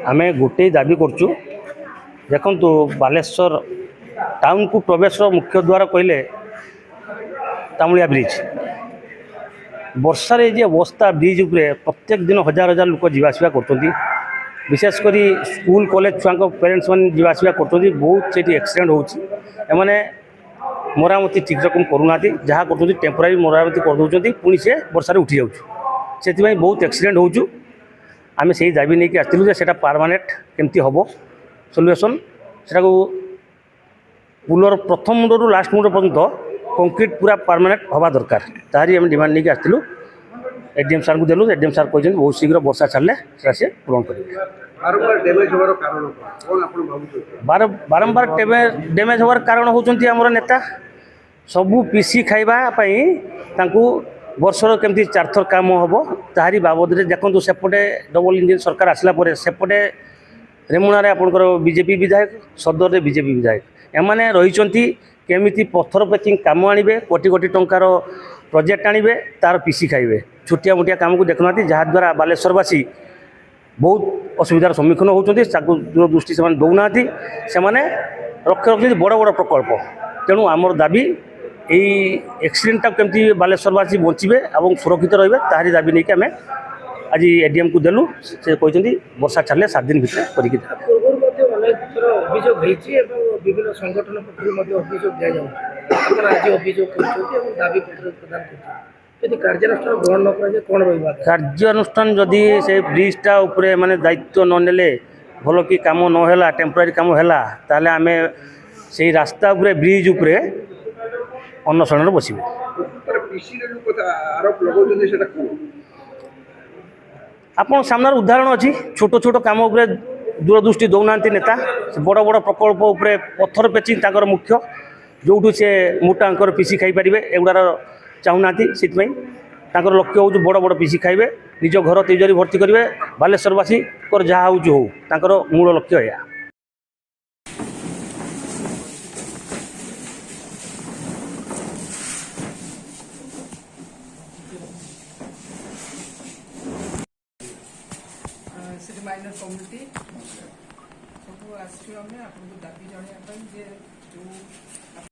आमे गोटे दाबी करचु देखंतु बालेश्वर टाउन को प्रवेश मुख्य द्वार कहले तामुलिया ब्रिज वर्षार जे अवस्था ब्रिज उपरे प्रत्येक दिन हजार हजार लोक जावासवा कर विशेषकर स्कूल कॉलेज छुआ पेरेन्ट्स मैंने जावासवा कर बहुत से एक्सीडेंट होने मरामती ठीक रकम करूना जहाँ कर टेम्पोरारी मरामती करदे पुणी से वर्षार उठी जाऊँ से बहुत एक्सीडेंट हो आम से दाबी नहीं आसलु से परमानेंट केमती हम सल्यूसन से पुलर प्रथम मुंडू लास्ट मुंड पर्यंत कंक्रीट पूरा परमानेंट हवा दरकार तारी आम डिमांड नहीं आसलु एडीएम सार को देलु एडीएम सार कहते बहुत शीघ्र वर्षा छाड़े से पूरण करेंगे। बारंबार डैमेज होवार कारण होती आमर नेता सबू पीसी खाइबापी वर्षर केमती 4 थर काम हम तारी बाबद देखो सेपटे डबल इंजिन सरकार आसला सेपटे रेमुणार आपंकर बीजेपी विधायक सदर बीजेपी विधायक एमाने रही केमिति पत्थर पेचिंग काम आणवे कोटी कोटी टंकार प्रोजेक्ट आणवे तार पीसी खाइबे छोटिया मोटिया काम को देखुना जहाद्वारा बालेश्वरवासी बहुत असुविधार सम्मुखीन होती दूरदृष्टि से दौना से रक्ष रखते बड़ बड़ प्रकल्प तेणु आमर दाबी यही एक्सीडेंटा केमती बालेश्वरवासी बचे और सुरक्षित रही तारी दाबी नहीं आम आज एडीएम को देलु से कहते वर्षा छाड़े 7 दिन भितर करके अभियोग विभिन्न संगठन पक्ष अभियोग दाबी पत्र प्रदान कर कार्यानुष्ठान ग्रहण न कर कौन रहा कार्यानुष्ठान जदि से ब्रिजटा उपरे माने दायित्व न नेले भल कि काम नहला टेम्पोरारी काम है ताले आमे से रास्ता उपरे ब्रिज उपरे अनशन बसबू आपन सामने उदाहरण अच्छी छोट छोट काम उपरे दूरदृष्टि दौना नेता बड़ बड़ प्रकल्प उपरे पत्थर पेचिंग ताकर मुख्य जो से मोटा अंकर पीसी खाई पारे एगुड़ार चाहूना से लक्ष्य हूँ बड़ बड़ पीसी खाइबे निज घर तिजोरी भर्ती करेंगे बालेश्वरवासी जहाँ हो मूल लक्ष्य है। सिटी माइनर कम्युनिटी सब आसमें आपको दाबी जन जो